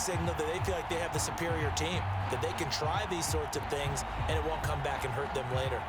signal that they feel like they have the superior team, that they can try these sorts of things and it won't come back and hurt them later.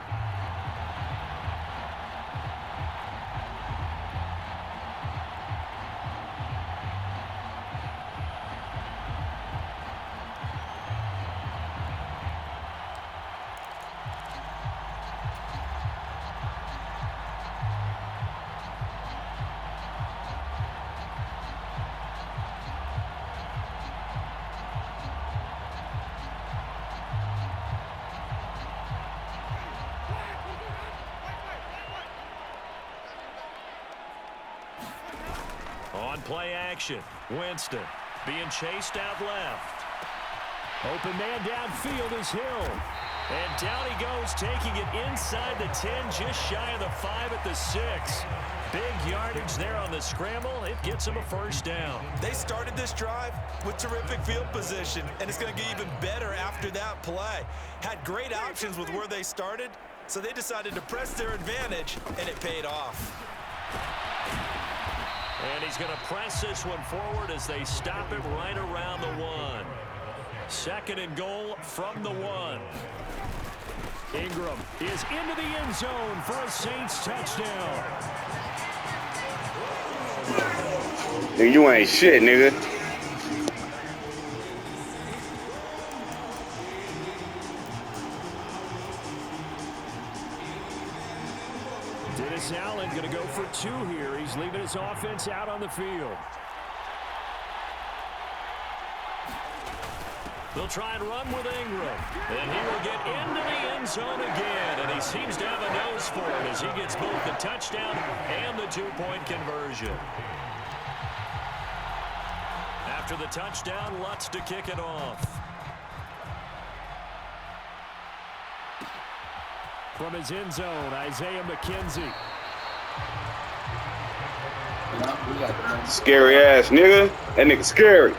On play action, Winston being chased out left. Open man downfield is Hill. And down he goes, taking it inside the 10, just shy of the 5 at the 6. Big yardage there on the scramble. It gets him a first down. They started this drive with terrific field position, and it's going to get even better after that play. Had great options with where they started, so they decided to press their advantage, and it paid off. And he's going to press this one forward as they stop it right around the 1. Second and goal from the 1. Ingram is into the end zone for a Saints touchdown. Nigga, you ain't shit, nigga. Dennis Allen going to go for 2 here. He's leaving his offense out on the field. They'll try and run with Ingram. And he will get into the end zone again. And he seems to have a nose for it as he gets both the touchdown and the 2-point conversion. After the touchdown, Lutz to kick it off. From his end zone, Isaiah McKenzie. Scary ass nigga. That nigga scary.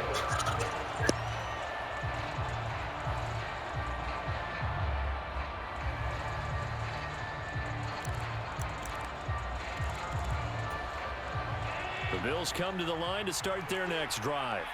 The Bills come to the line to start their next drive.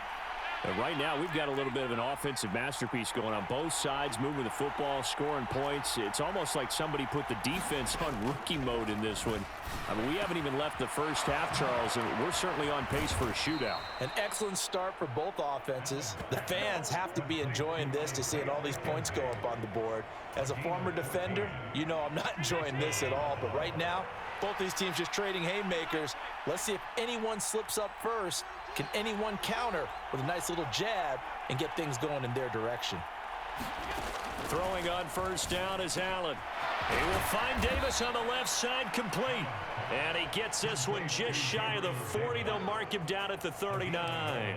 And right now, we've got a little bit of an offensive masterpiece going on both sides, moving the football, scoring points. It's almost like somebody put the defense on rookie mode in this one. I mean, we haven't even left the first half, Charles, and we're certainly on pace for a shootout. An excellent start for both offenses. The fans have to be enjoying this to seeing all these points go up on the board. As a former defender, you know I'm not enjoying this at all, but right now, both these teams just trading haymakers. Let's see if anyone slips up first. Can anyone counter with a nice little jab and get things going in their direction? Throwing on first down is Allen. He will find Davis on the left side, complete. And he gets this one just shy of the 40. They'll mark him down at the 39.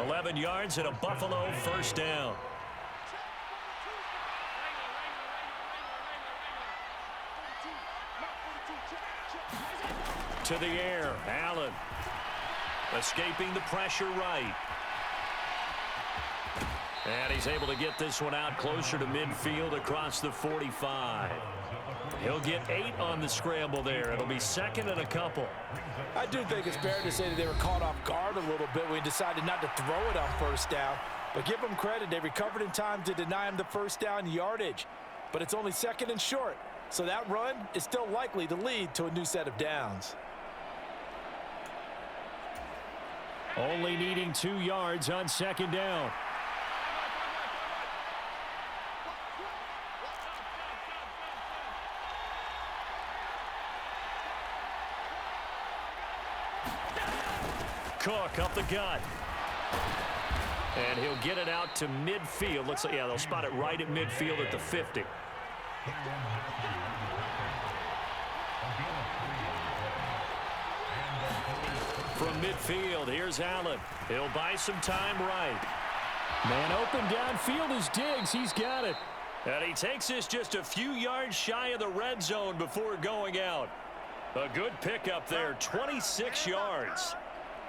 11 yards and a Buffalo first down. To the air, Allen. Escaping the pressure right. And he's able to get this one out closer to midfield across the 45. He'll get 8 on the scramble there. It'll be second and a couple. I do think it's fair to say that they were caught off guard a little bit when he decided not to throw it on first down. But give them credit. They recovered in time to deny him the first down yardage. But it's only second and short. So that run is still likely to lead to a new set of downs. Only needing 2 yards on second down. Cook up the gut. And he'll get it out to midfield. Looks like, yeah, they'll spot it right at midfield at the 50. From midfield, here's Allen. He'll buy some time right. Man open downfield is Diggs. He's got it. And he takes this just a few yards shy of the red zone before going out. A good pickup there, 26 yards.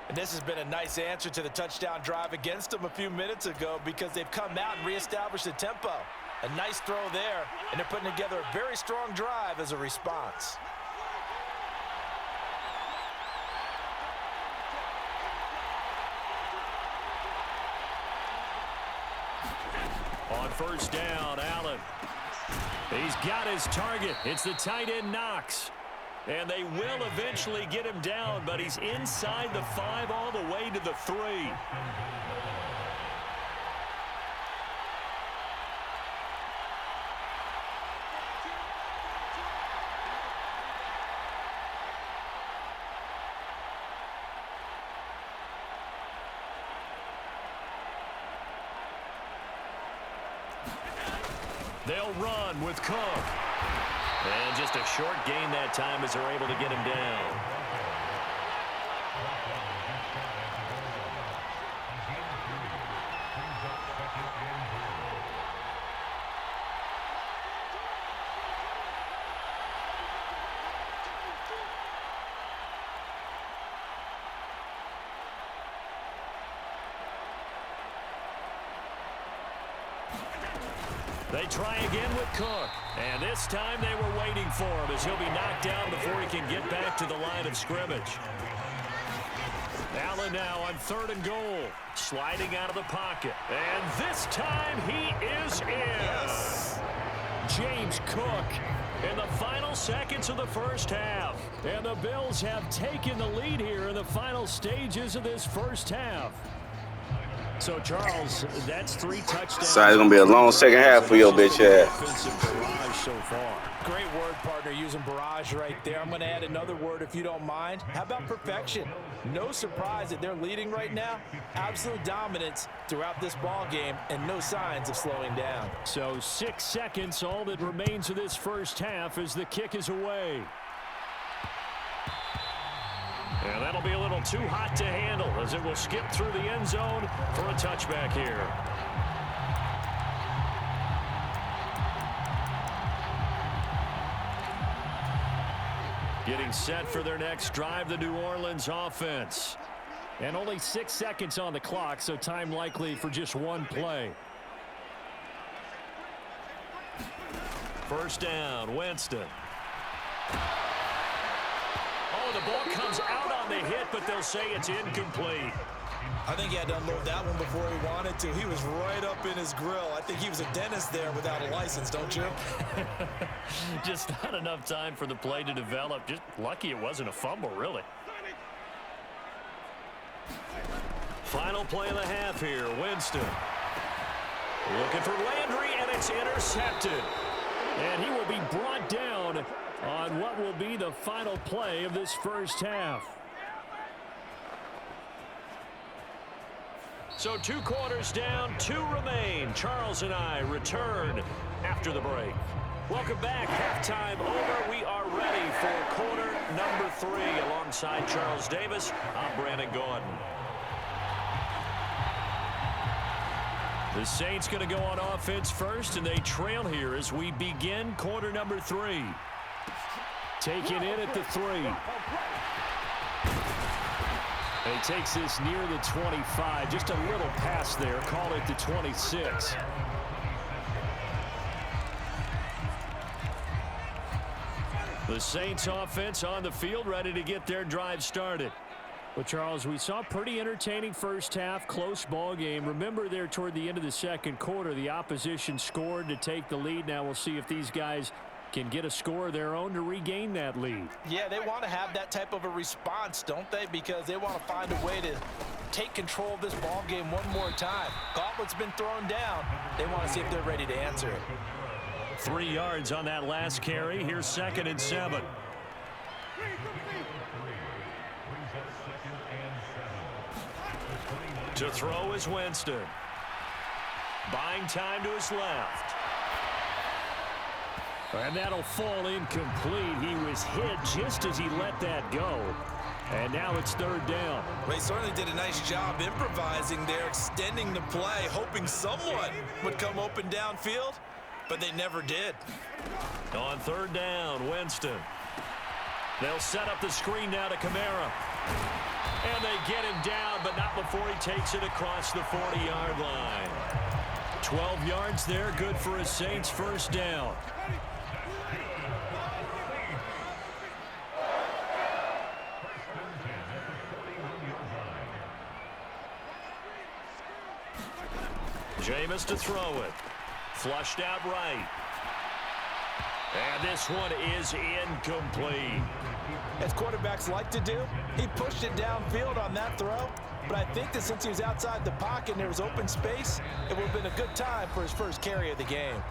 And this has been a nice answer to the touchdown drive against them a few minutes ago because they've come out and reestablished the tempo. A nice throw there, and they're putting together a very strong drive as a response. On first down, Allen. He's got his target. It's the tight end Knox. And they will eventually get him down, but he's inside the 5 all the way to the 3. They'll run with Cook. And just a short gain that time as they're able to get him down. They try again with Cook. And this time they were waiting for him as he'll be knocked down before he can get back to the line of scrimmage. Allen now on 3rd and goal. Sliding out of the pocket. And this time he is in. Yes. James Cook in the final seconds of the first half. And the Bills have taken the lead here in the final stages of this first half. So, Charles, that's 3 touchdowns. So it's going to be a long second half for your bitch ass. So far. Great word, partner, using barrage right there. I'm going to add another word if you don't mind. How about perfection? No surprise that they're leading right now. Absolute dominance throughout this ball game and no signs of slowing down. So 6 seconds, all that remains of this first half as the kick is away. And that'll be a little too hot to handle as it will skip through the end zone for a touchback here. Getting set for their next drive, the New Orleans offense. And only 6 seconds on the clock, so time likely for just one play. First down, Winston. Oh, the ball comes out on the hit, but they'll say it's incomplete. I think he had to unload that one before he wanted to. He was right up in his grill. I think he was a dentist there without a license, don't you? Just not enough time for the play to develop. Just lucky it wasn't a fumble, really. Final play of the half here, Winston. Looking for Landry, and it's intercepted. And he will be brought down on what will be the final play of this first half. So 2 quarters down, 2 remain. Charles and I return after the break. Welcome back. Halftime over. We are ready for quarter number 3. Alongside Charles Davis, I'm Brandon Gordon. The Saints going to go on offense first, and they trail here as we begin quarter number 3. Taken in at the 3. He takes this near the 25. Just a little pass there. Call it the 26. The Saints offense on the field, ready to get their drive started. Well, Charles, we saw a pretty entertaining first half, close ball game. Remember there toward the end of the second quarter, the opposition scored to take the lead. Now we'll see if these guys can get a score of their own to regain that lead. Yeah, they want to have that type of a response, don't they? Because they want to find a way to take control of this ball game one more time. Gauntlet's been thrown down. They want to see if they're ready to answer it. 3 yards on that last carry. Here's 2nd and 7. To throw is Winston. Buying time to his left. And that'll fall incomplete. He was hit just as he let that go. And now it's 3rd down. They certainly did a nice job improvising there, extending the play, hoping someone would come open downfield, but they never did. On 3rd down, Winston. They'll set up the screen now to Kamara. And they get him down, but not before he takes it across the 40-yard line. 12 yards there, good for a Saints first down. Jameis to throw it. Flushed out right. And this one is incomplete. As quarterbacks like to do, he pushed it downfield on that throw. But I think that since he was outside the pocket and there was open space, it would have been a good time for his first carry of the game.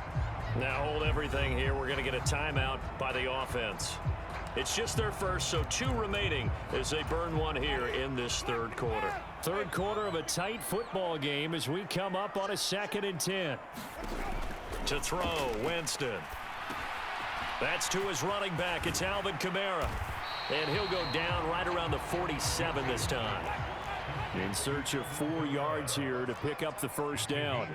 Now hold everything here. We're going to get a timeout by the offense. It's just their first, so 2 remaining as they burn one here in this third quarter. Third quarter of a tight football game as we come up on a 2nd and 10. To throw, Winston. That's to his running back. It's Alvin Kamara. And he'll go down right around the 47 this time. In search of 4 yards here to pick up the first down.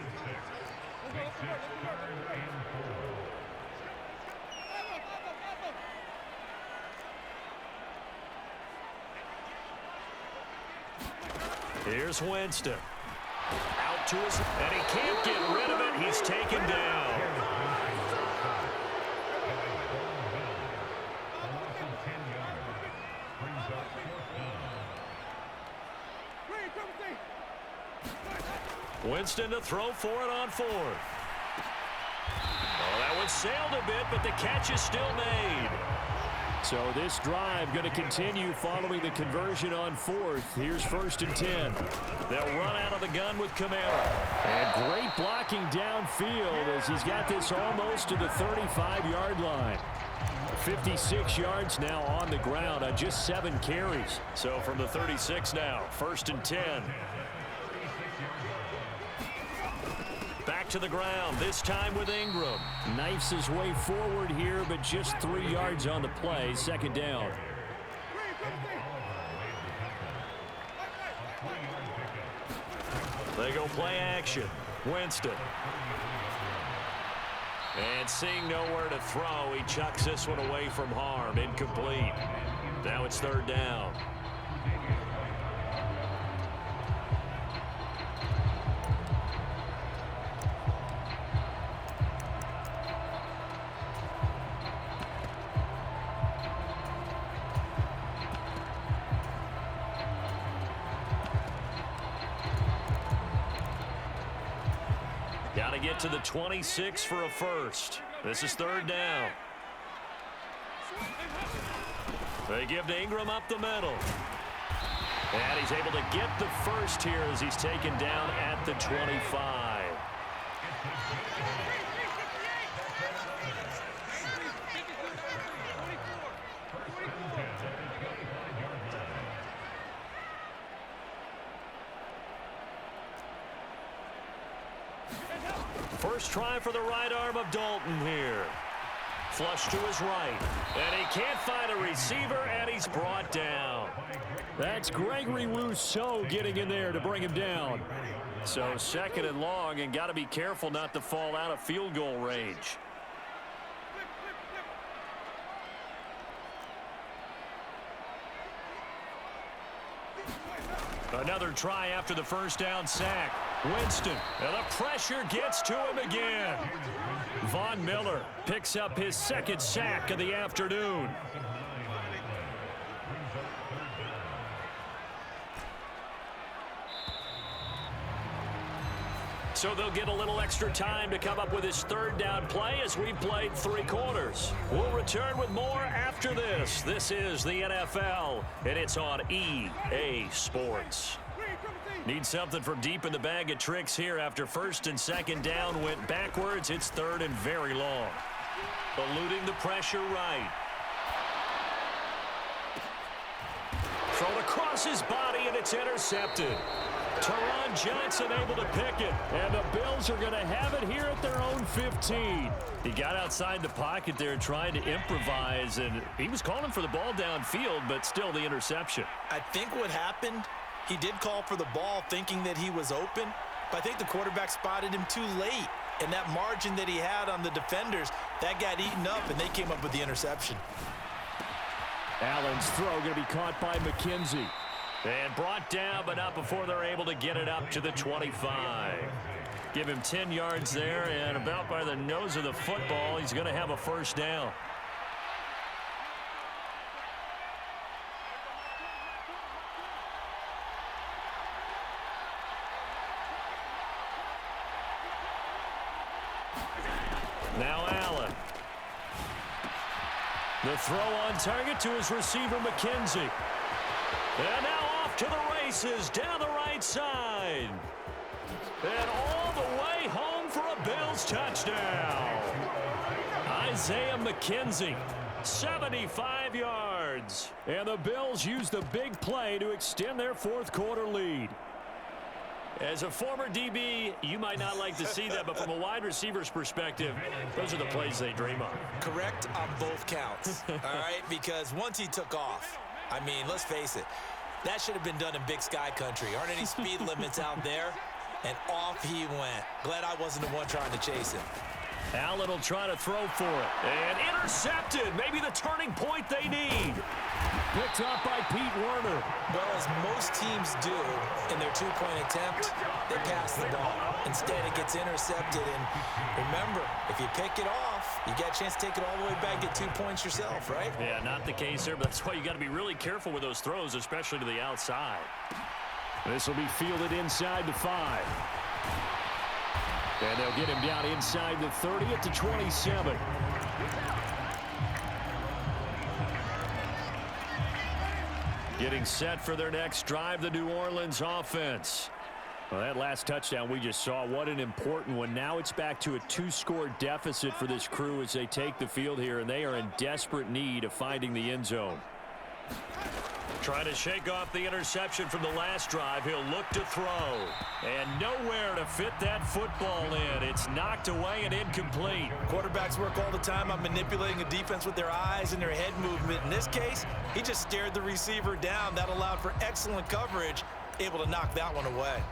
Here's Winston. Out to his, and he can't get rid of it. He's taken down. Winston to throw for it on 4th. Oh, that one sailed a bit, but the catch is still made. So this drive going to continue following the conversion on 4th. Here's 1st and 10. They'll run out of the gun with Kamara. And great blocking downfield as he's got this almost to the 35-yard line. 56 yards now on the ground on just 7 carries. So from the 36 now, 1st and 10. Back to the ground, this time with Ingram. Knifes his way forward here, but just 3 yards on the play. 2nd down. They go play action. Winston. And seeing nowhere to throw, he chucks this one away from harm. Incomplete. Now it's 3rd down. Got to get to the 26 for a first. This is 3rd down. They give to Ingram up the middle. And he's able to get the first here as he's taken down at the 25. First try for the right arm of Dalton here. Flush to his right. And he can't find a receiver, and he's brought down. That's Gregory Rousseau getting in there to bring him down. So 2nd and long, and got to be careful not to fall out of field goal range. Another try after the first down sack. Winston, and the pressure gets to him again. Von Miller picks up his 2nd sack of the afternoon. So they'll get a little extra time to come up with his 3rd down play as we played 3 quarters. We'll return with more after this. This is the NFL, and it's on EA Sports. Need something from deep in the bag of tricks here after 1st and 2nd down went backwards. It's 3rd and very long. Eluding the pressure right. Thrown across his body, and it's intercepted. Teron Johnson able to pick it, and the Bills are going to have it here at their own 15. He got outside the pocket there trying to improvise, and he was calling for the ball downfield, but still the interception. I think what happened, he did call for the ball thinking that he was open, but I think the quarterback spotted him too late, and that margin that he had on the defenders, that got eaten up, and they came up with the interception. Allen's throw going to be caught by McKenzie. And brought down, but not before they're able to get it up to the 25. Give him 10 yards there, and about by the nose of the football, he's going to have a first down. Now Allen. The throw on target to his receiver, McKenzie. And now off to the races down the right side. And all the way home for a Bills touchdown. Isaiah McKenzie, 75 yards. And the Bills use the big play to extend their fourth quarter lead. As a former DB, you might not like to see that, but from a wide receiver's perspective, those are the plays they dream of. Correct on both counts, all right? Because once he took off, I mean, let's face it, that should have been done in Big Sky country. Aren't any speed limits out there? And off he went. Glad I wasn't the one trying to chase him. Allen will try to throw for it. And intercepted. Maybe the turning point they need. Picked up by Pete Werner. Well, as most teams do in their two-point attempt, they pass the ball. Instead, it gets intercepted. And remember, if you pick it off, you get a chance to take it all the way back, get 2 points yourself, right? Yeah, not the case there, but that's why you got to be really careful with those throws, especially to the outside. This will be fielded inside the 5. And they'll get him down inside the 30 at the 27. Getting set for their next drive, the New Orleans offense. Well, that last touchdown we just saw, what an important one. Now it's back to a 2-score deficit for this crew as they take the field here, and they are in desperate need of finding the end zone. Trying to shake off the interception from the last drive. He'll look to throw. And nowhere to fit that football in. It's knocked away and incomplete. Quarterbacks work all the time on manipulating a defense with their eyes and their head movement. In this case, he just stared the receiver down. That allowed for excellent coverage, able to knock that one away.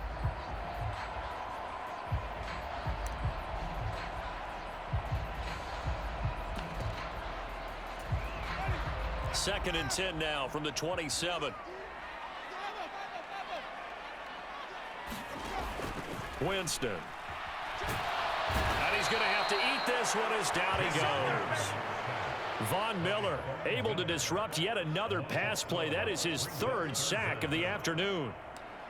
Second and 10 now from the 27. Winston. And he's going to have to eat this one as down he goes. Von Miller able to disrupt yet another pass play. That is his 3rd sack of the afternoon.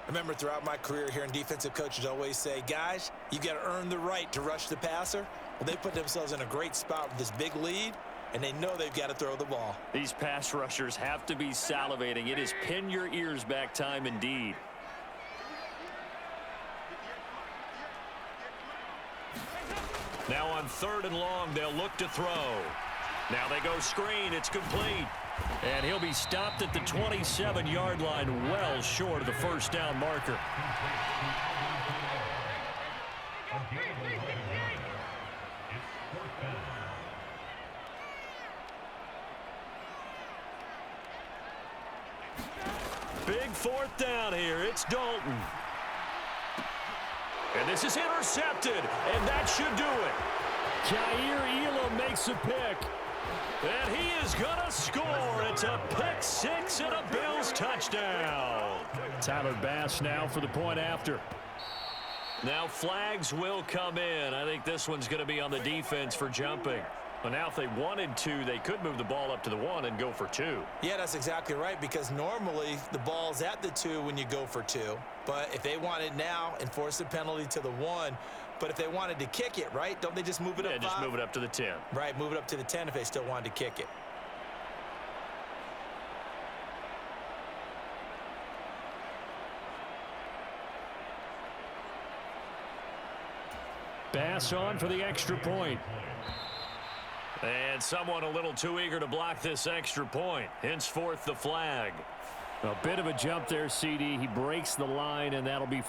I remember throughout my career hearing defensive coaches always say, guys, you got to earn the right to rush the passer. Well, they put themselves in a great spot with this big lead, and they know they've got to throw the ball. These pass rushers have to be salivating. It is pin your ears back time indeed. Now on 3rd and long, they'll look to throw. Now they go screen. It's complete. And he'll be stopped at the 27-yard line, well short of the first down marker. Big 4th down here. It's Dalton. And this is intercepted, and that should do it. Jair Elam makes a pick. And he is going to score. It's a pick 6 and a Bills touchdown. Tyler Bass now for the point after. Now flags will come in. I think this one's going to be on the defense for jumping. But now if they wanted to, they could move the ball up to the 1 and go for 2. Yeah, that's exactly right, because normally the ball's at the 2 when you go for 2. But if they want it now, enforce the penalty to the 1. But if they wanted to kick it, right, don't they just move it up 5? Yeah, just move it up to the 10. Right, move it up to the 10 if they still wanted to kick it. Bass on for the extra point. And someone a little too eager to block this extra point. Henceforth, the flag. A bit of a jump there, CD. He breaks the line, and that'll be...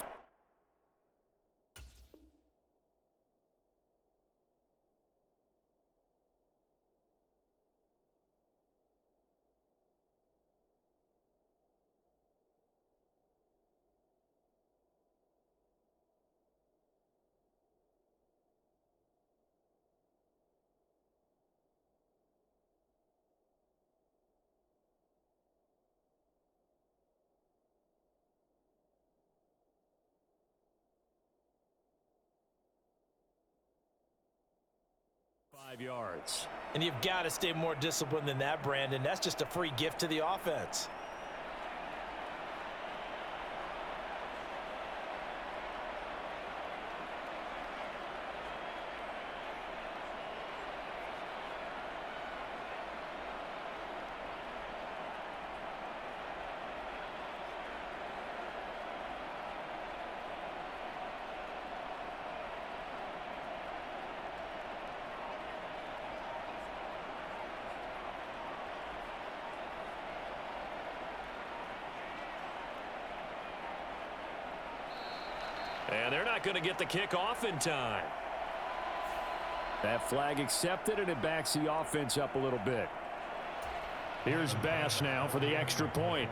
yards. And you've got to stay more disciplined than that, Brandon. That's just a free gift to the offense. And they're not going to get the kick off in time. That flag accepted, and it backs the offense up a little bit. Here's Bass now for the extra point.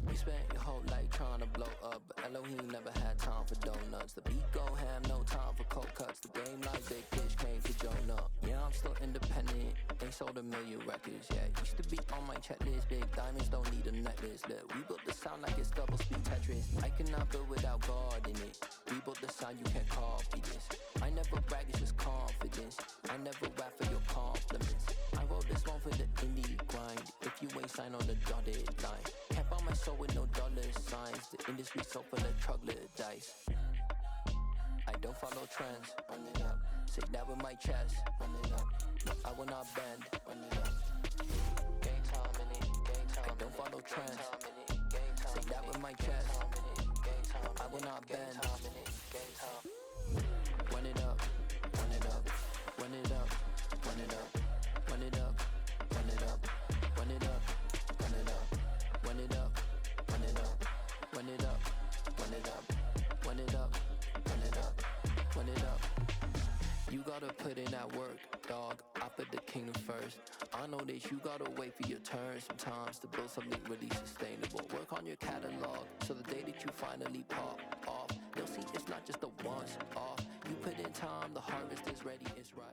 We spent your whole life trying to blow up, but Elohim never had time for donuts. The beat go ham, no time for cold cuts. The game like big fish came to Jonah. Yeah, I'm still independent, ain't sold a million records yet. Used to be on my checklist, big diamonds don't need a necklace. Look, we built the sound like it's double speed Tetris. I cannot build without God in it. We built the sound, you can't copy this. I never brag, it's just confidence. I never rap for your compliments. I wrote this one for the indie grind. If you ain't signed on the dotted line, can't buy my soul with no dollar signs. The industry so full of troglodytes. I don't follow trends. Run it up. Say that with my chest. Run it up. No, I will not bend. Run it up. Game time in it. Game time. I don't follow trends. Say that with my chest. I will not bend. Game time. Run it up. Run it up. Run it up. Run it up. Run it up. Run it up. Run it up. Run it up. Run it up. Run it up. Run it up. Run it up. Run it up. Run it up. Run it up. You gotta put in that work, dog. I put the kingdom first. I know that you gotta wait for your turn sometimes to build something really sustainable. Work on your catalog so the day that you finally pop off, you'll see it's not just a once off. You put in time, the harvest is ready, it's ripe.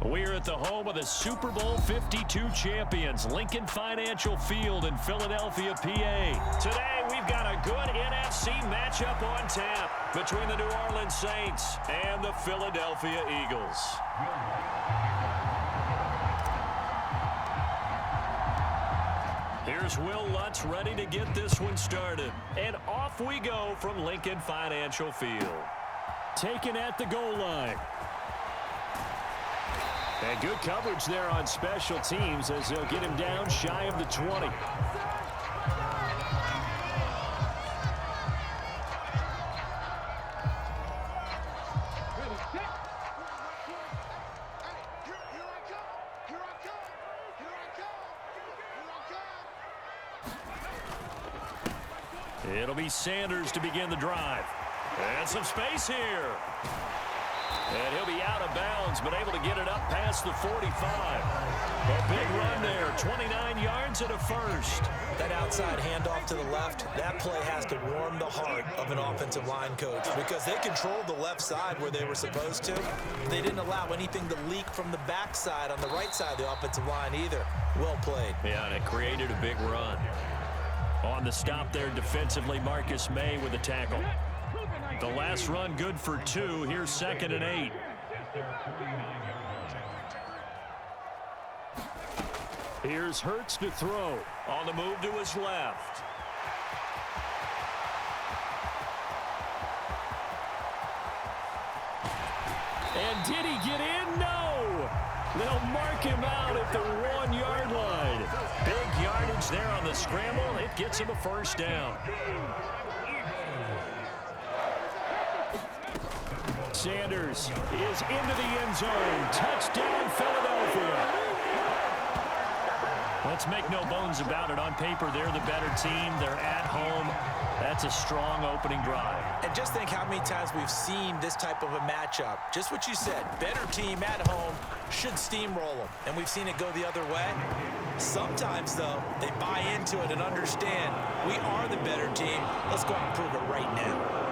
We're at the home of the Super Bowl 52 champions, Lincoln Financial Field in Philadelphia, PA. Today, we've got a good NFC matchup on tap between the New Orleans Saints and the Philadelphia Eagles. Here's Will Lutz ready to get this one started. And off we go from Lincoln Financial Field. Taken at the goal line. And good coverage there on special teams as they'll get him down shy of the 20. It'll be Sanders to begin the drive. And some space here. And he'll be out of bounds, but able to get it up past the 45. A big run there, 29 yards and a first. That outside handoff to the left, that play has to warm the heart of an offensive line coach because they controlled the left side where they were supposed to. They didn't allow anything to leak from the backside on the right side of the offensive line either. Well played. Yeah, and it created a big run. On the stop there defensively, Marcus May with a tackle. The last run good for 2. Here's 2nd and 8. Here's Hurts to throw. On the move to his left. And did he get in? No! They'll mark him out at the 1-yard line. Big yardage there on the scramble. It gets him a first down. Sanders is into the end zone. Touchdown, Philadelphia. Let's make no bones about it. On paper, they're the better team. They're at home. That's a strong opening drive. And just think how many times we've seen this type of a matchup. Just what you said, better team at home should steamroll them. And we've seen it go the other way. Sometimes, though, they buy into it and understand we are the better team. Let's go out and prove it right now.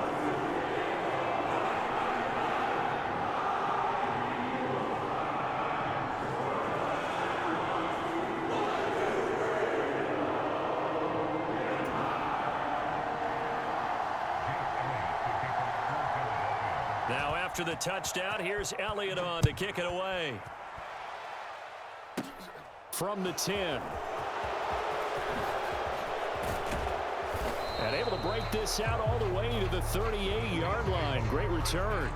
Now after the touchdown, here's Elliott on to kick it away. From the 10. And able to break this out all the way to the 38-yard line. Great return.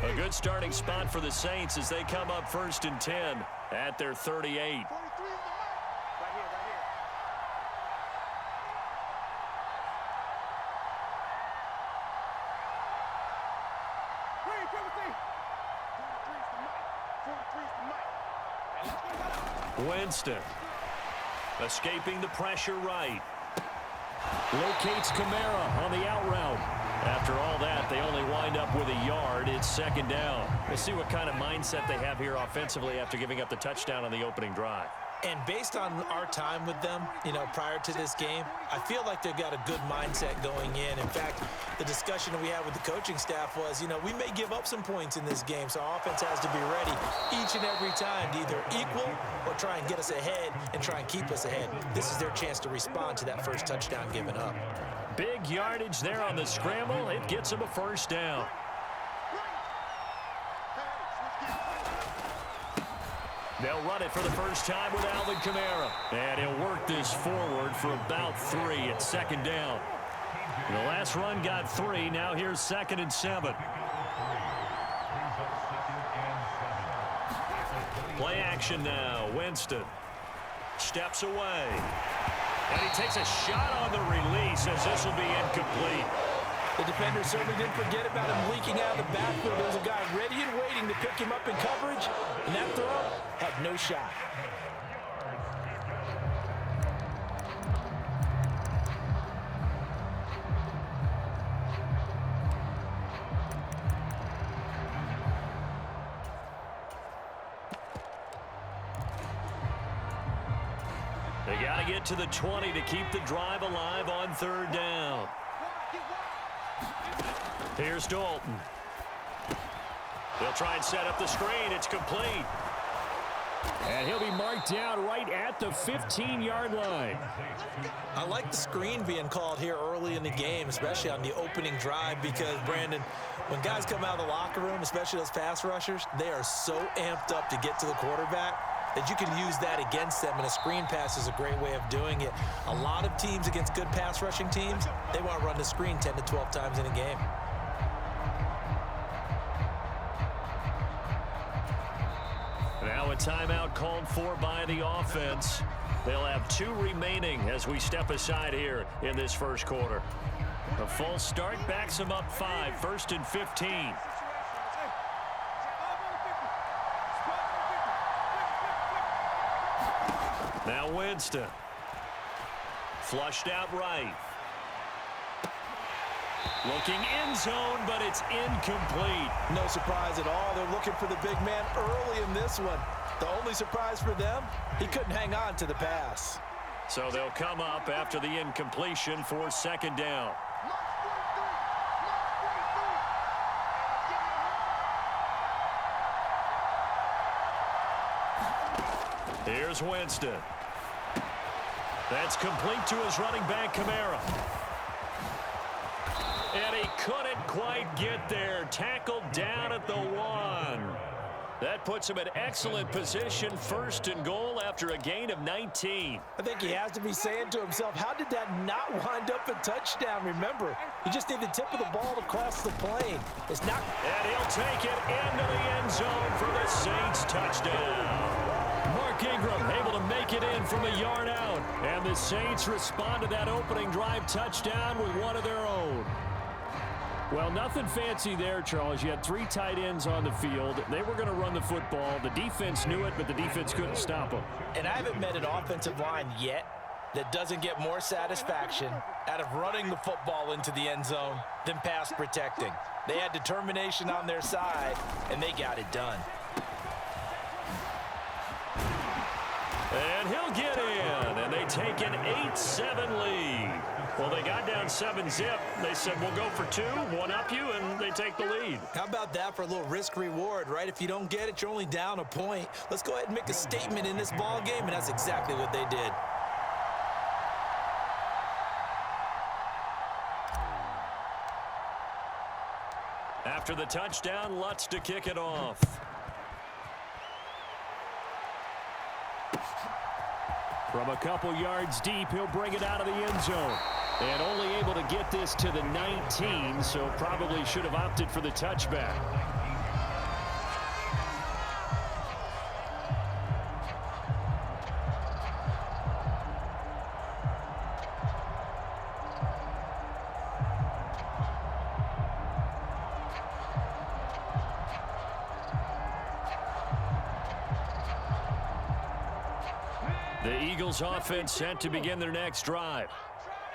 A good starting spot for the Saints as they come up 1st and 10 at their 38. Winston. Escaping the pressure right. Locates Kamara on the out route. After all that, they only wind up with a yard. It's second down. We'll see what kind of mindset they have here offensively after giving up the touchdown on the opening drive. And based on our time with them, prior to this game, I feel like they've got a good mindset going in. In fact, the discussion that we had with the coaching staff was, we may give up some points in this game, so our offense has to be ready each and every time to either equal or try and get us ahead and try and keep us ahead. This is their chance to respond to that first touchdown given up. Big yardage there on the scramble. It gets them a first down. They'll run it for the first time with Alvin Kamara. And he'll work this forward for about 3 at second down. The last run got 3. Now here's 2nd and 7. Play action now. Winston steps away. And he takes a shot on the release as this will be incomplete. The defender certainly didn't forget about him leaking out of the backfield. There was a guy ready and waiting to pick him up in coverage, and that throw had no shot. They got to get to the 20 to keep the drive alive on 3rd down. Here's Dalton. They'll try and set up the screen. It's complete. And he'll be marked down right at the 15-yard line. I like the screen being called here early in the game, especially on the opening drive, because, Brandon, when guys come out of the locker room, especially those pass rushers, they are so amped up to get to the quarterback that you can use that against them, and a screen pass is a great way of doing it. A lot of teams against good pass rushing teams, they want to run the screen 10 to 12 times in a game. Now a timeout called for by the offense. They'll have 2 remaining as we step aside here in this first quarter. A false start backs them up 5, 1st and 15. Now Winston. Flushed out right. Looking end zone, but it's incomplete. No surprise at all. They're looking for the big man early in this one. The only surprise for them, he couldn't hang on to the pass. So they'll come up after the incompletion for 2nd down. Here's Winston. That's complete to his running back, Kamara. And he couldn't quite get there. Tackled down at the 1. That puts him in excellent position, 1st and goal after a gain of 19. I think he has to be saying to himself, how did that not wind up a touchdown? Remember, you just need the tip of the ball to cross the plane. It's not. And he'll take it into the end zone for the Saints touchdown. Mark Ingram able to make it in from a yard out. And the Saints respond to that opening drive touchdown with one of their own. Well, nothing fancy there, Charles. You had 3 tight ends on the field. They were going to run the football. The defense knew it, but the defense couldn't stop them. And I haven't met an offensive line yet that doesn't get more satisfaction out of running the football into the end zone than pass protecting. They had determination on their side, and they got it done. And he'll get in, and they take an 8-7 lead. Well, they got down 7-zip. They said, we'll go for 2, one up you, and they take the lead. How about that for a little risk-reward, right? If you don't get it, you're only down a point. Let's go ahead and make a statement in this ball game, and that's exactly what they did. After the touchdown, Lutz to kick it off. From a couple yards deep, he'll bring it out of the end zone. And only able to get this to the 19, so probably should have opted for the touchback. The Eagles offense set to begin their next drive.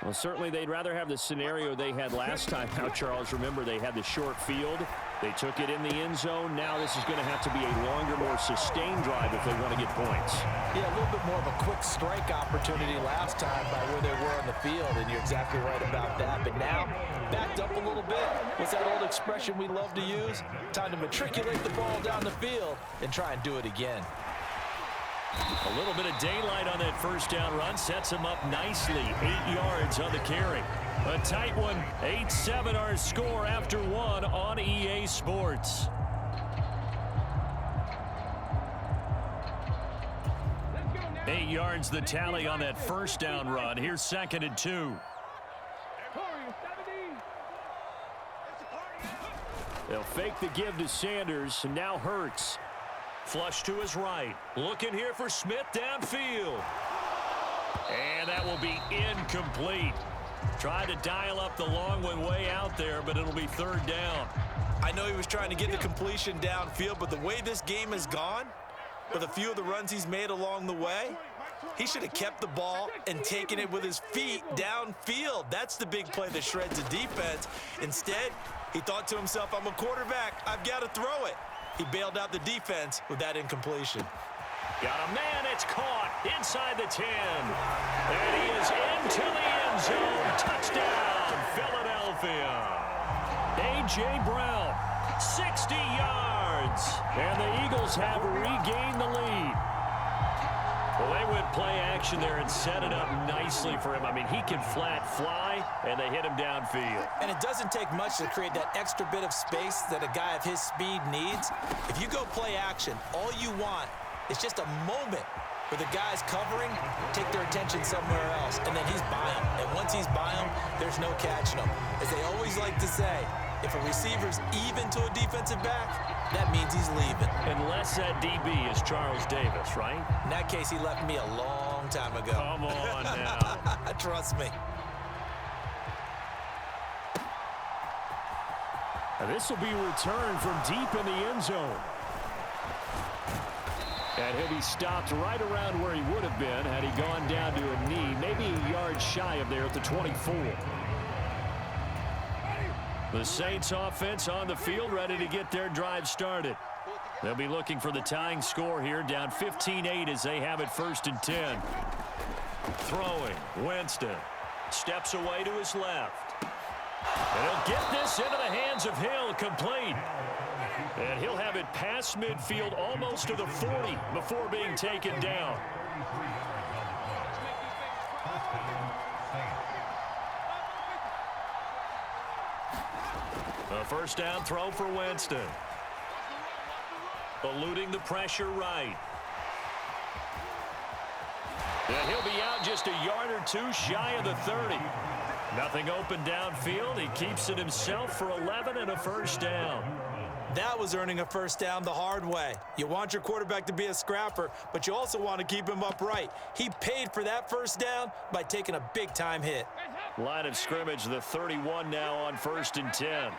Well, certainly they'd rather have the scenario they had last time. Now, Charles, remember they had the short field. They took it in the end zone. Now this is going to have to be a longer, more sustained drive if they want to get points. Yeah, a little bit more of a quick strike opportunity last time by where they were on the field, and you're exactly right about that. But now, backed up a little bit. What's that old expression we love to use? Time to matriculate the ball down the field and try and do it again. A little bit of daylight on that first down run sets him up nicely. 8 yards on the carry. A tight one. 8-7 our score after one on EA Sports. Eight yards the tally on that first down run. Here's 2nd and 2. They'll fake the give to Sanders, and now Hurts. Flush to his right. Looking here for Smith downfield. And that will be incomplete. Tried to dial up the long one way out there, but it'll be 3rd down. I know he was trying to get the completion downfield, but the way this game has gone, with a few of the runs he's made along the way, he should have kept the ball and taken it with his feet downfield. That's the big play that shreds the defense. Instead, he thought to himself, I'm a quarterback. I've got to throw it. He bailed out the defense with that incompletion. Got a man, it's caught inside the 10. And he is into the end zone. Touchdown, Philadelphia. A.J. Brown, 60 yards. And the Eagles have regained the lead. Well, they went play action there and set it up nicely for him. I mean, he can flat fly, and they hit him downfield. And it doesn't take much to create that extra bit of space that a guy of his speed needs. If you go play action, all you want is just a moment where the guy's covering, take their attention somewhere else, and then he's by him. And once he's by him, there's no catching him. As they always like to say, if a receiver's even to a defensive back, that means he's leaving. Unless that DB is Charles Davis, right? In that case, he left me a long time ago. Come on now. Trust me. This will be returned from deep in the end zone. And he'll be stopped right around where he would have been had he gone down to a knee, maybe a yard shy of there at the 24. The Saints offense on the field, ready to get their drive started. They'll be looking for the tying score here, down 15-8 as they have it 1st and 10. Throwing, Winston steps away to his left. And he'll get this into the hands of Hill, complete. And he'll have it past midfield almost to the 40 before being taken down. A first down throw for Winston. Eluding the pressure right. And he'll be out just a yard or two shy of the 30. Nothing open downfield. He keeps it himself for 11 and a first down. That was earning a first down the hard way. You want your quarterback to be a scrapper, but you also want to keep him upright. He paid for that first down by taking a big-time hit. Line of scrimmage, the 31 now on 1st and 10.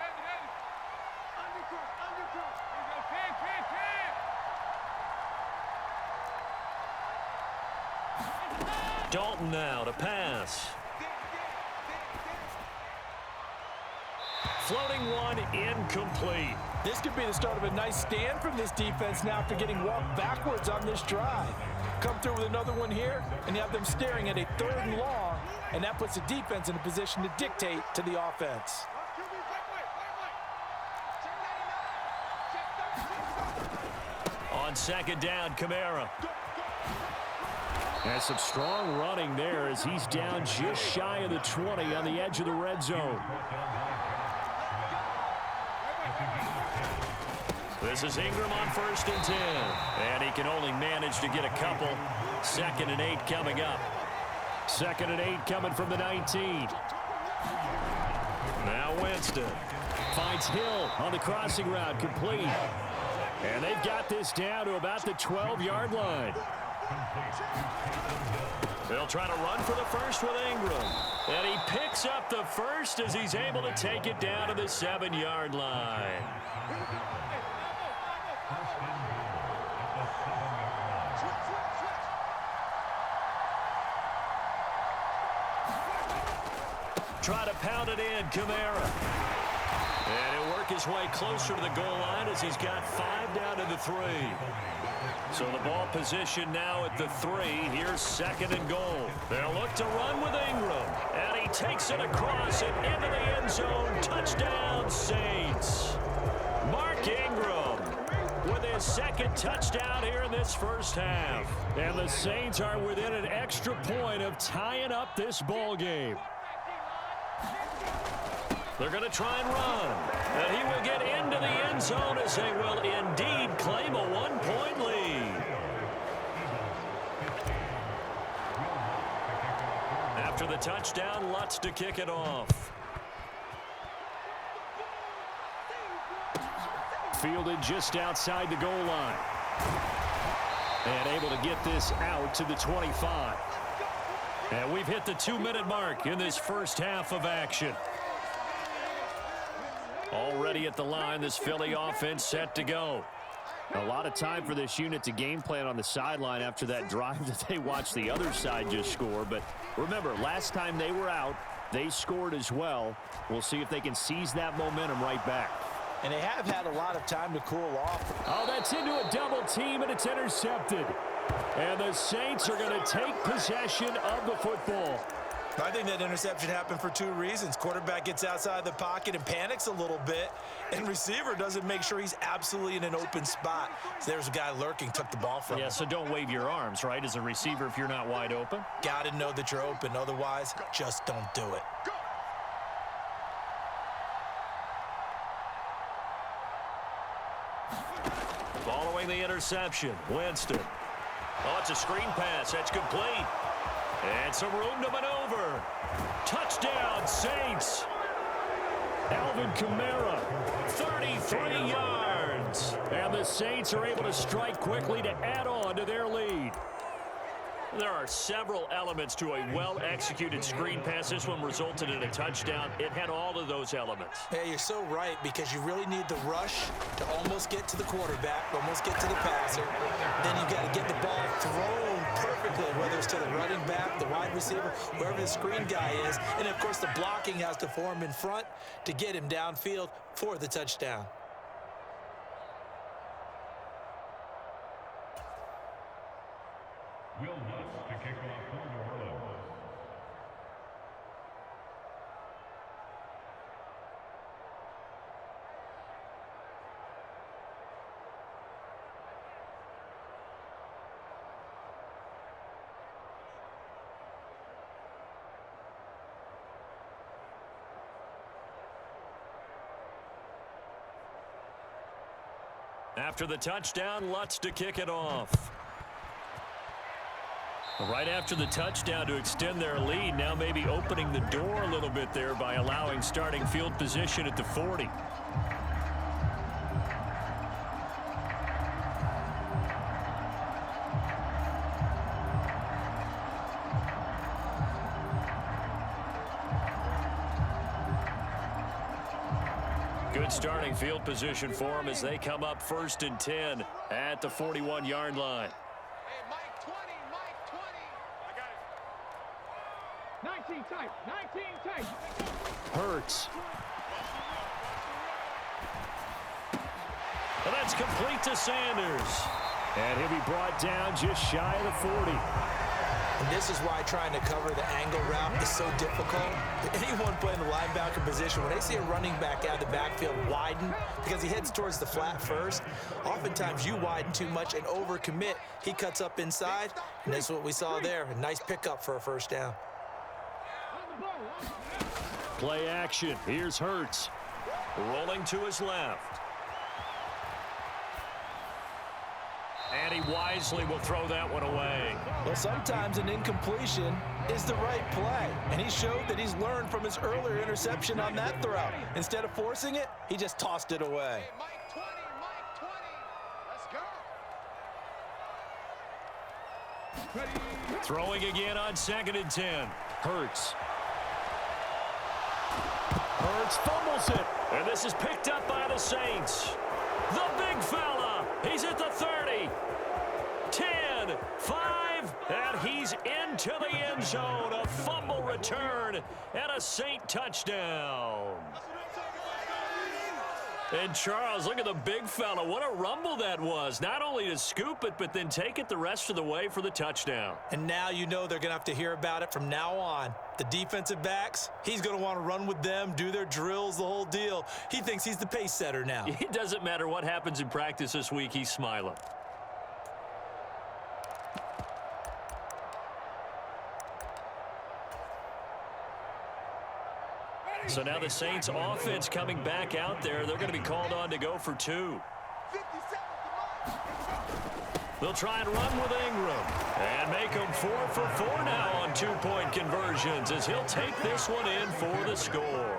Dalton now to pass. Floating one, incomplete. This could be the start of a nice stand from this defense now after getting walked backwards on this drive. Come through with another one here, and you have them staring at a 3rd and long, and that puts the defense in a position to dictate to the offense. On 2nd down, Kamara. And some strong running there as he's down just shy of the 20 on the edge of the red zone. This is Ingram on 1st and 10. And he can only manage to get a couple. 2nd and 8 coming up. 2nd and 8 coming from the 19. Now Winston finds Hill on the crossing route, complete. And they've got this down to about the 12-yard line. They'll try to run for the first with Ingram. And he picks up the first as he's able to take it down to the 7-yard line. Try to pound it in, Kamara. And he'll work his way closer to the goal line as he's got 5 down to the 3. So the ball position now at the 3. Here's 2nd and goal. They'll look to run with Ingram. And he takes it across and into the end zone. Touchdown, Saints. Mark Ingram with his 2nd touchdown here in this first half. And the Saints are within an extra point of tying up this ball game. They're going to try and run. And he will get into the end zone as they will indeed claim a 1-point lead. After the touchdown, Lutz to kick it off. Fielded just outside the goal line. And able to get this out to the 25. And we've hit the 2-minute mark in this first half of action. Already at the line, this Philly offense set to go. A lot of time for this unit to game plan on the sideline after that drive that they watched the other side just score. But remember, last time they were out, they scored as well. We'll see if they can seize that momentum right back. And they have had a lot of time to cool off. Oh, that's into a double team, and it's intercepted. And the Saints are going to take possession of the football. I think that interception happened for 2 reasons. Quarterback gets outside the pocket and panics a little bit, and receiver doesn't make sure he's absolutely in an open spot. So there's a guy lurking, took the ball from him. Yeah, so don't wave your arms, right, as a receiver if you're not wide open. Got to know that you're open. Otherwise, just don't do it. Following the interception, Winston. Oh, it's a screen pass. That's complete. And some room to maneuver. Touchdown, Saints. Alvin Kamara, 33 yards. And the Saints are able to strike quickly to add on to their lead. There are several elements to a well-executed screen pass. This one resulted in a touchdown. It had all of those elements. Yeah, you're so right, because you really need the rush to almost get to the quarterback, almost get to the passer. Then you've got to get the ball thrown perfectly, whether it's to the running back, the wide receiver, wherever the screen guy is. And, of course, the blocking has to form in front to get him downfield for the touchdown. Will Lutz to kick off for New Orleans. After the touchdown, Lutz to kick it off. Right after the touchdown to extend their lead, now maybe opening the door a little bit there by allowing starting field position at the 40. Good starting field position for them as they come up 1st and 10 at the 41-yard line. 19 tight, 19 tight. Hurts. And that's complete to Sanders. And he'll be brought down just shy of the 40. And this is why trying to cover the angle route is so difficult. Anyone playing the linebacker position, when they see a running back out of the backfield widen, because he heads towards the flat first, oftentimes you widen too much and overcommit. He cuts up inside, and that's what we saw there. A nice pickup for a first down. Play action. Here's Hurts. Rolling to his left. And he wisely will throw that one away. Well, sometimes an incompletion is the right play. And he showed that he's learned from his earlier interception on that throw. Instead of forcing it, he just tossed it away. Mike 20, Mike 20. Let's go. Throwing again on 2nd and 10. Hurts. Hurts fumbles it. And this is picked up by the Saints. The big fella. He's at the 30. 10, 5, and he's into the end zone. A fumble return, and a Saint touchdown. And Charles, look at the big fella. What a rumble that was. Not only to scoop it, but then take it the rest of the way for the touchdown. And now you know they're going to have to hear about it from now on. The defensive backs, he's going to want to run with them, do their drills, the whole deal. He thinks he's the pace setter now. It doesn't matter what happens in practice this week. He's smiling. So now the Saints offense coming back out there. They're going to be called on to go for 2. They'll try and run with Ingram and make them 4 for 4 now on 2-point conversions as he'll take this one in for the score.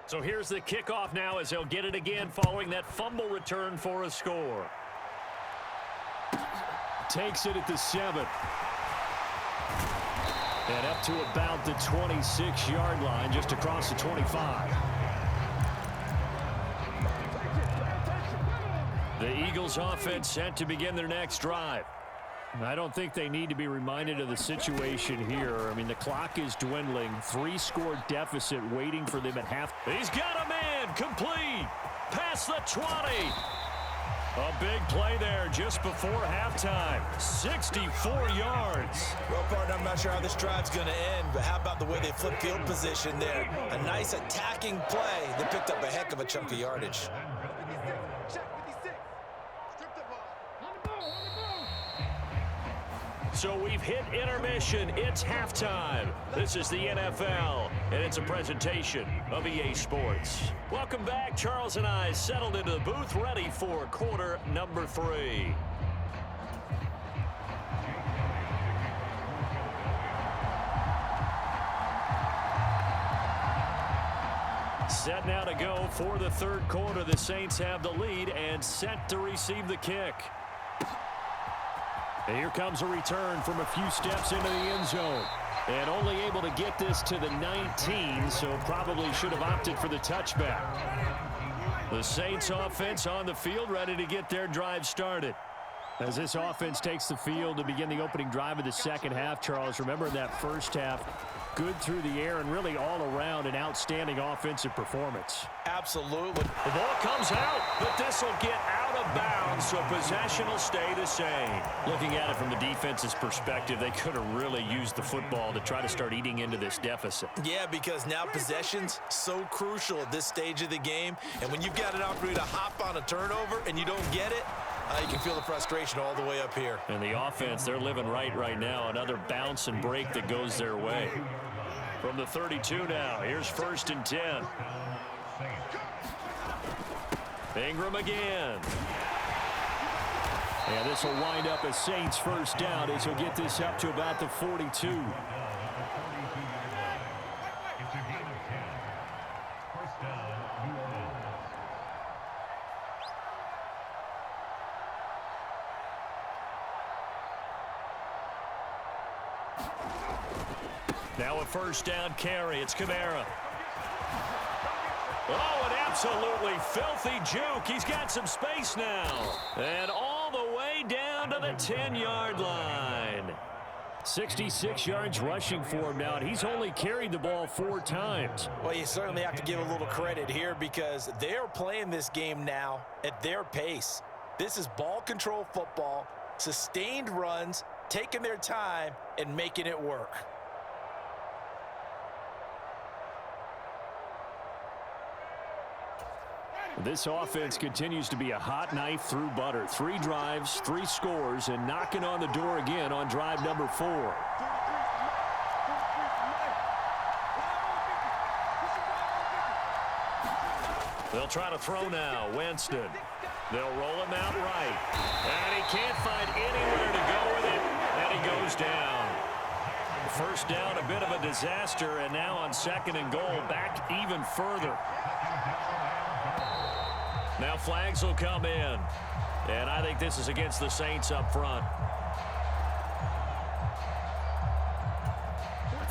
So here's the kickoff now as he'll get it again following that fumble return for a score. Takes it at the 7. And up to about the 26-yard line, just across the 25. The Eagles offense set to begin their next drive. I don't think they need to be reminded of the situation here. I mean, the clock is dwindling. 3-score deficit waiting for them at half. He's got a man complete. Past the 20. A big play there just before halftime. 64 yards. Well, partner, I'm not sure how this drive's going to end, but how about the way they flip field position there? A nice attacking play that picked up a heck of a chunk of yardage. So we've hit intermission. It's halftime. This is the NFL, and it's a presentation of EA Sports. Welcome back. Charles and I settled into the booth, ready for quarter number 3. Set now to go for the third quarter. The Saints have the lead and set to receive the kick. And here comes a return from a few steps into the end zone. And only able to get this to the 19, so probably should have opted for the touchback. The Saints offense on the field, ready to get their drive started. As this offense takes the field to begin the opening drive of the second half, Charles, remember in that first half, good through the air and really all around an outstanding offensive performance. Absolutely. The ball comes out, but this will get out of bounds, so possession will stay the same. Looking at it from the defense's perspective, they could have really used the football to try to start eating into this deficit. Yeah, because now possession's so crucial at this stage of the game, and when you've got an opportunity to hop on a turnover and you don't get it, you can feel the frustration all the way up here. And the offense, they're living right now. Another bounce and break that goes their way. From the 32 now, here's 1st and 10. Ingram again. And this will wind up a Saints first down as he'll get this up to about the 42. Now a first down carry. It's Kamara. Oh, an absolutely filthy juke. He's got some space now. And all the way down to the 10-yard line. 66 yards rushing for him now, and he's only carried the ball 4 times. Well, you certainly have to give a little credit here because they're playing this game now at their pace. This is ball control football, sustained runs, taking their time, and making it work. This offense continues to be a hot knife through butter. 3 drives, 3 scores, and knocking on the door again on drive number 4. They'll try to throw now. Winston. They'll roll him out right. And he can't find anywhere to go with it, and he goes down. First down, a bit of a disaster, and now on 2nd and goal, back even further. Now flags will come in, and I think this is against the Saints up front.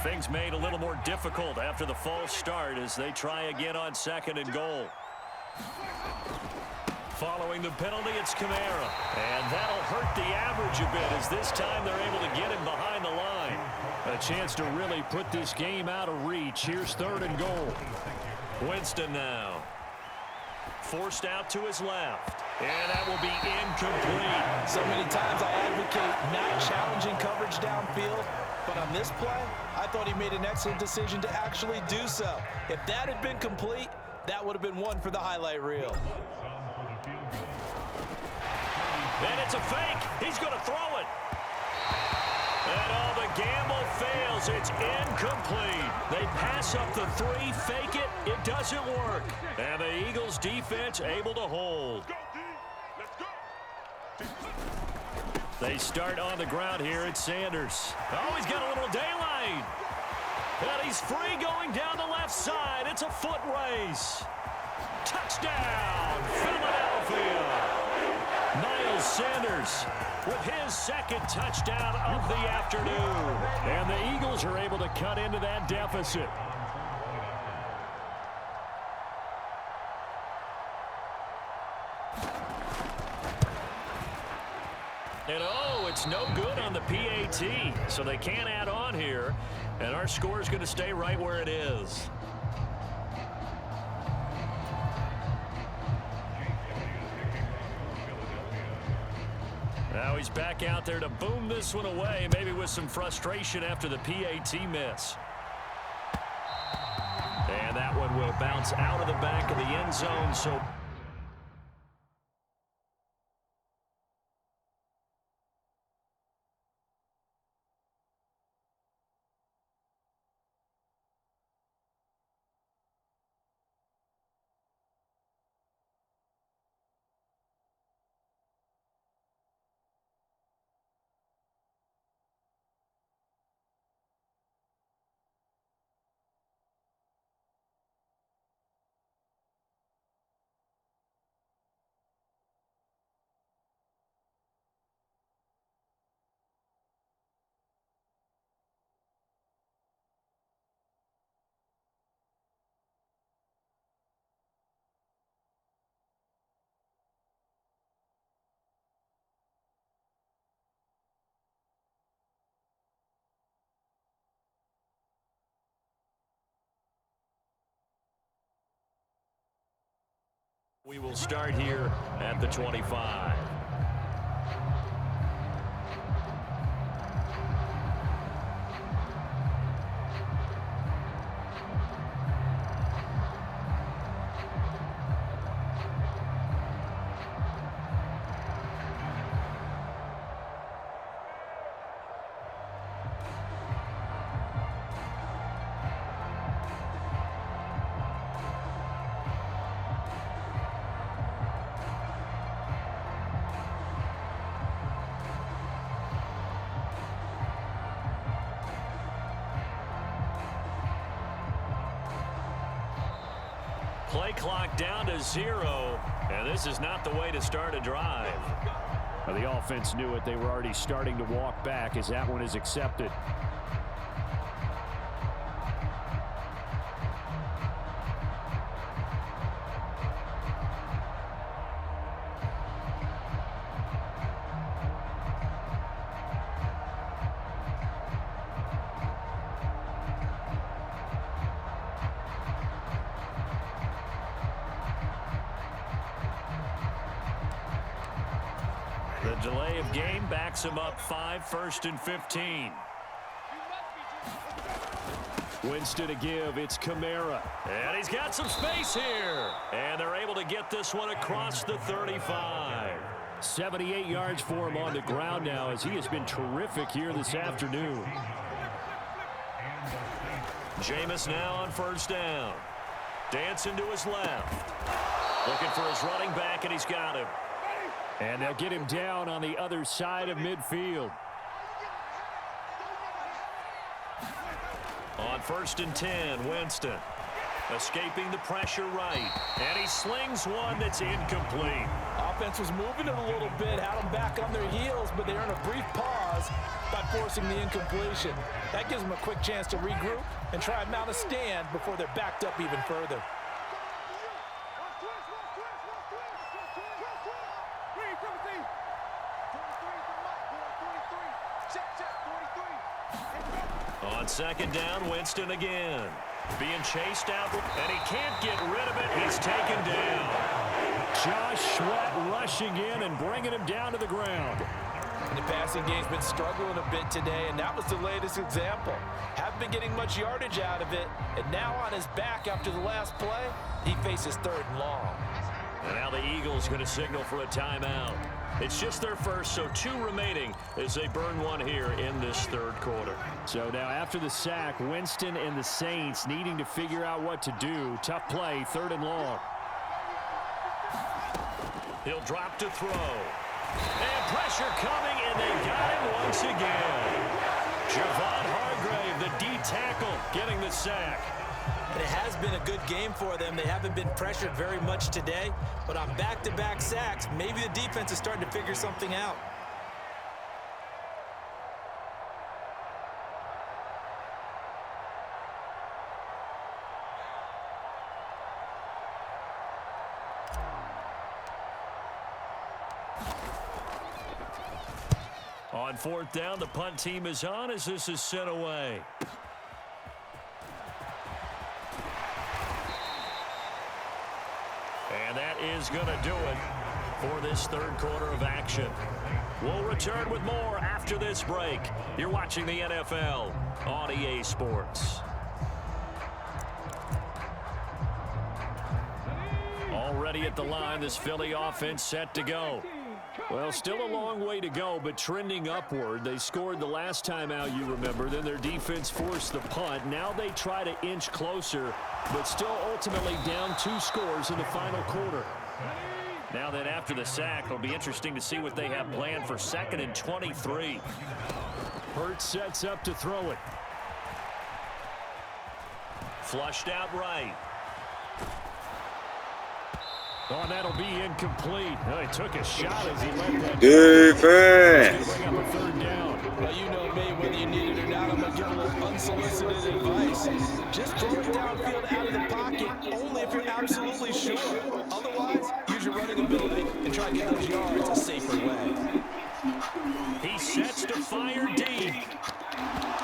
Things made a little more difficult after the false start as they try again on 2nd and goal. Following the penalty, it's Kamara. And that'll hurt the average a bit as this time they're able to get him behind the line. A chance to really put this game out of reach. Here's 3rd and goal. Winston now. Forced out to his left. And that will be incomplete. So many times I advocate not challenging coverage downfield, but on this play, I thought he made an excellent decision to actually do so. If that had been complete, that would have been one for the highlight reel. And it's a fake. He's going to throw it. And all the gamble fails. It's incomplete. They pass up the 3, fake it. It doesn't work. And the Eagles defense able to hold. They start on the ground here at Sanders. Oh, he's got a little daylight. And he's free going down the left side. It's a foot race. Touchdown, Philadelphia. Miles Sanders with his 2nd touchdown of the afternoon. And the Eagles are able to cut into that deficit. And oh, it's no good on the PAT. So they can't add on here. And our score is going to stay right where it is. Now he's back out there to boom this one away, maybe with some frustration after the PAT miss. And that one will bounce out of the back of the end zone. So we will start here at the 25. Play clock down to 0, and this is not the way to start a drive. Well, the offense knew it. They were already starting to walk back as that one is accepted. The delay of game backs him up 5, 1st and 15. Winston to give. It's Kamara. And he's got some space here. And they're able to get this one across the 35. 78 yards for him on the ground now as he has been terrific here this afternoon. Jameis now on 1st down. Dancing to his left. Looking for his running back, and he's got him. And they'll get him down on the other side of midfield. On 1st and 10, Winston. Escaping the pressure right. And he slings one that's incomplete. Offense was moving it a little bit, had them back on their heels, but they earn a brief pause by forcing the incompletion. That gives them a quick chance to regroup and try and mount a stand before they're backed up even further. On second down, Winston again. Being chased out, and he can't get rid of it. He's taken down. Josh Sweat rushing in and bringing him down to the ground. The passing game's been struggling a bit today, and that was the latest example. Haven't been getting much yardage out of it, and now on his back after the last play, he faces 3rd and long. And now the Eagles going to signal for a timeout. It's just their first, so 2 remaining as they burn one here in this 3rd quarter. So now after the sack, Winston and the Saints needing to figure out what to do. Tough play, 3rd and long. He'll drop to throw. And pressure coming, and they got him once again. Javon Hargrave, the D tackle, getting the sack. And it has been a good game for them. They haven't been pressured very much today, but on back-to-back sacks, maybe the defense is starting to figure something out. On 4th down, the punt team is on as this is sent away. And that is going to do it for this 3rd quarter of action. We'll return with more after this break. You're watching the NFL on EA Sports. Already at the line, this Philly offense set to go. Well, still a long way to go, but trending upward. They scored the last time out, you remember. Then their defense forced the punt. Now they try to inch closer, but still ultimately down 2 scores in the final quarter. Now that after the sack, it'll be interesting to see what they have planned for 2nd and 23. Hurts sets up to throw it. Flushed out right. Oh, and that'll be incomplete. Oh, he took a shot as he let that. Defense. Bring up a 3rd down. Well, you know me, whether you need it or not, I'm going to give a little unsolicited advice. Just throw it downfield out of the pocket, only if you're absolutely sure. Otherwise, use your running ability and try to get those yards a safer way. He sets to fire deep.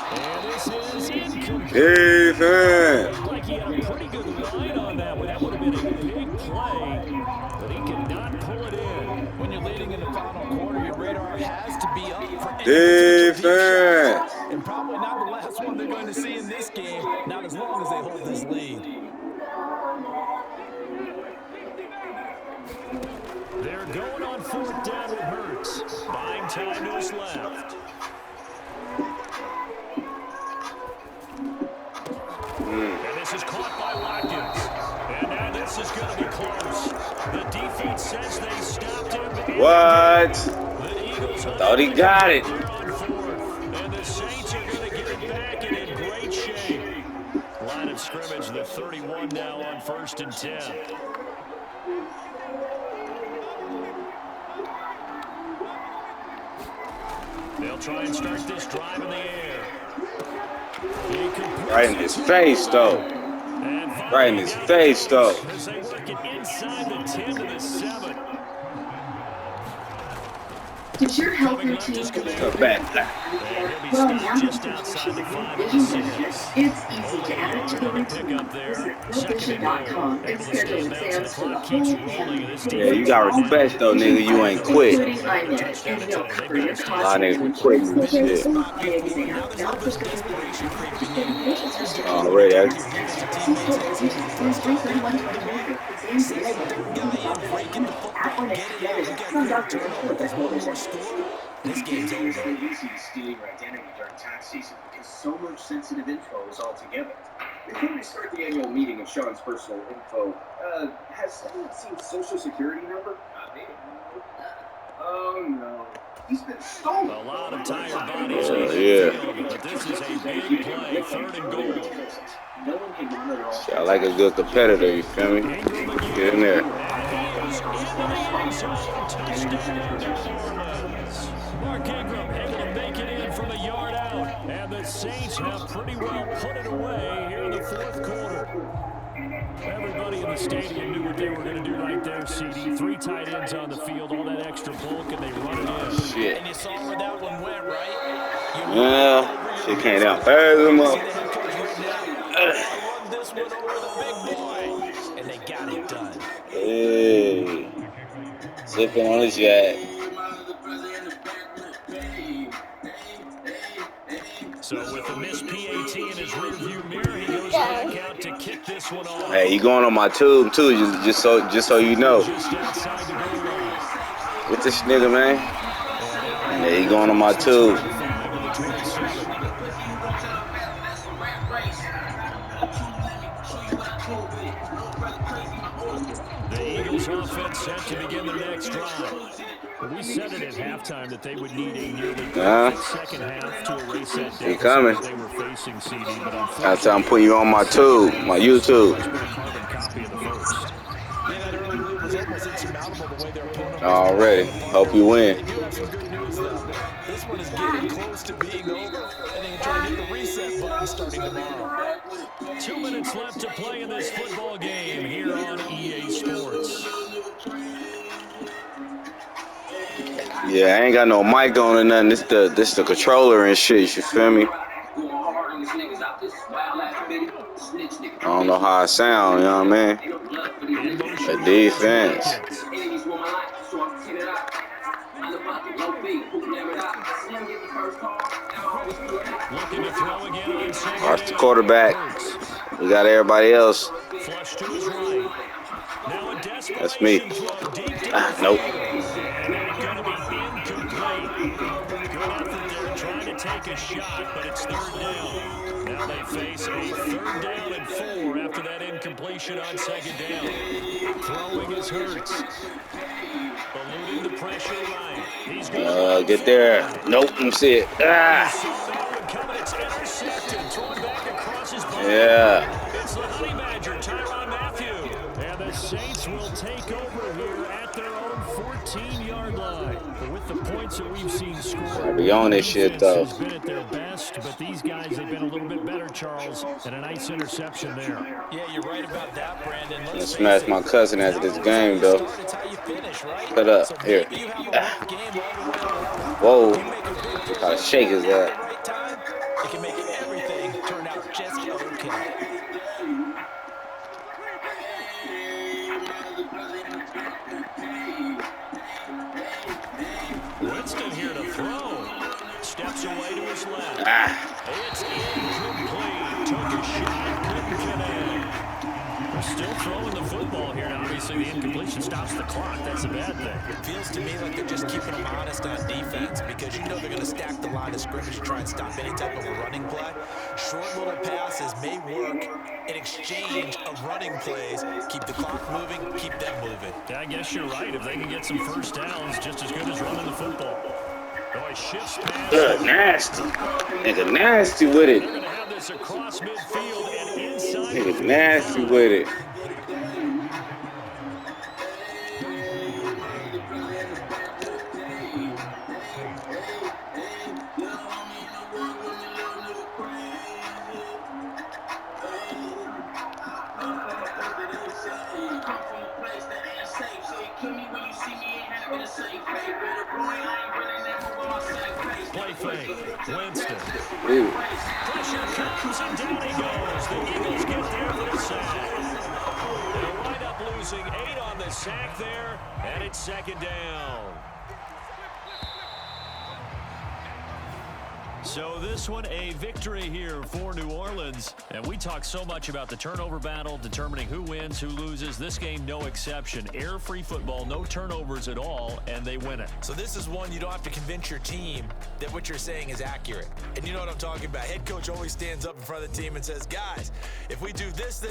And this is incomplete. Defense. Like he had a pretty good line on that one. That would have been a big play, but he could not pull it in. When you're leading in the final quarter, your radar has to be up for any Defense. and probably not the last one they're going to see in this game, not as long as they hold this lead. They're going on 4th down with Hurts. Buying time to his left. And this is caught by Watkins. And now this is going to be close. The defense says they stopped him. What? The Eagles Thought he got it. They're on 4th. And the Saints are going to get it back and in great shape. Line of scrimmage, the 31 now on 1st and 10. They'll try and start this drive in the air. Right in his face, though. Right in his face, though. As they work it inside the 10 to the 7. Did your health routine Come back. well, now Just outside the 5 vision business, it's easy to add it to the routine. Visit vision.com and schedule exams for the whole family. Yeah, you got respect, though, nigga. You ain't quit. Including IMED, and they'll cover your A lot of costs. niggas quit and There's shit. an exam, not prescription medications. Already. Since 3/31/2024, exams at one together. Some doctor report that This game's over. easy to steal your identity during tax season because so much sensitive info is all together. Before we start the annual meeting of Sean's personal info, has anyone seen Social Security number? Oh no. He's been stolen. A lot of tired bodies on the Yeah. field, but this is a big play, 3rd and goal. No one can monitor all. I like a good competitor, you feel me? Get in there. Mark Ingram able to make it in from a yard out. And the Saints have pretty well put it away here in the 4th quarter. Everybody in the stadium knew what they were going to do right there, CD. 3 tight ends on the field, all that extra bulk, and they run it in. Shit. And you saw where that one went, right? Yeah, shit came down fast as much. Run this one over the big boy, and they got it done. Hey, sipping on the jack. So with the missed PAT in his rearview mirror, he goes back out to kick this one off. Hey, he going on my tube too, just so you know. Just outside the goal line. Get this nigga, man. Yeah, he going on my tube. The Eagles offense set to begin their next drive. We said it at halftime that they would need a nearly perfect second half to erase that deficit. He coming. They were facing CD, but That's how I'm putting you on my tube, my YouTube. Copy of the first. Yeah, that early lead was almost insurmountable the way their opponent Already. Hope you win. They do have some good news, though. This one is getting close to being over, and they can try to hit the reset button starting tomorrow. 2 minutes left to play in this football game here on EA Sports. Yeah, I ain't got no mic on or nothing. This the controller and shit, you feel me? I don't know how I sound, you know what I mean? The defense. Watch the quarterback. We got everybody else. That's me. Nope. Trying to take a shot, but it's third down. Now they face a third down and 4 after that incompletion on second down. Throwing is Hurts. Eluding the pressure line. He's going Get there. Nope, let me see it. It's intercepted. Thrown back across his body. Yeah. It's the Honey Badger, Tyrann Mathieu. And the Saints will take over here at their own 14-yard line. But with the points that we've seen scored, be on this shit though. has been at their best, but these guys have been a little bit better, Charles, and a nice interception there. Yeah, you're right about that, Brandon. I'm gonna smash my cousin after this game though. Put up here. Whoa. How to shake his ass. It can make everything turn out just okay. Winston here to throw. Steps away to his left. It's incomplete. Took a shot. Couldn't connect. We're still throwing the football here. Now, obviously, the incompletion stops the clock. That's a bad thing. It feels to me like they're just keeping them honest on defense because you know they're going to stack the line of scrimmage to try and stop any type of a running play. Short little passes may work in exchange of running plays. Keep the clock moving, keep them moving. Yeah, I guess you're right. If they can get some first downs, just as good as running the football. Oh, he shifts past. Good, nasty. Nigga nasty with it. They're going to have this across midfield and inside. Nigga nasty with it. Play fake. Winston. Ooh. Pressure comes and down he goes. The Eagles get there for the sack. They'll wind up losing 8 on the sack there, and it's second down. So this one a victory here for New Orleans. And we talk so much about the turnover battle, determining who wins, who loses. This game, no exception. Air-free football, no turnovers at all, and they win it. So this is one you don't have to convince your team that what you're saying is accurate. And you know what I'm talking about. Head coach always stands up in front of the team and says, guys, if we do this,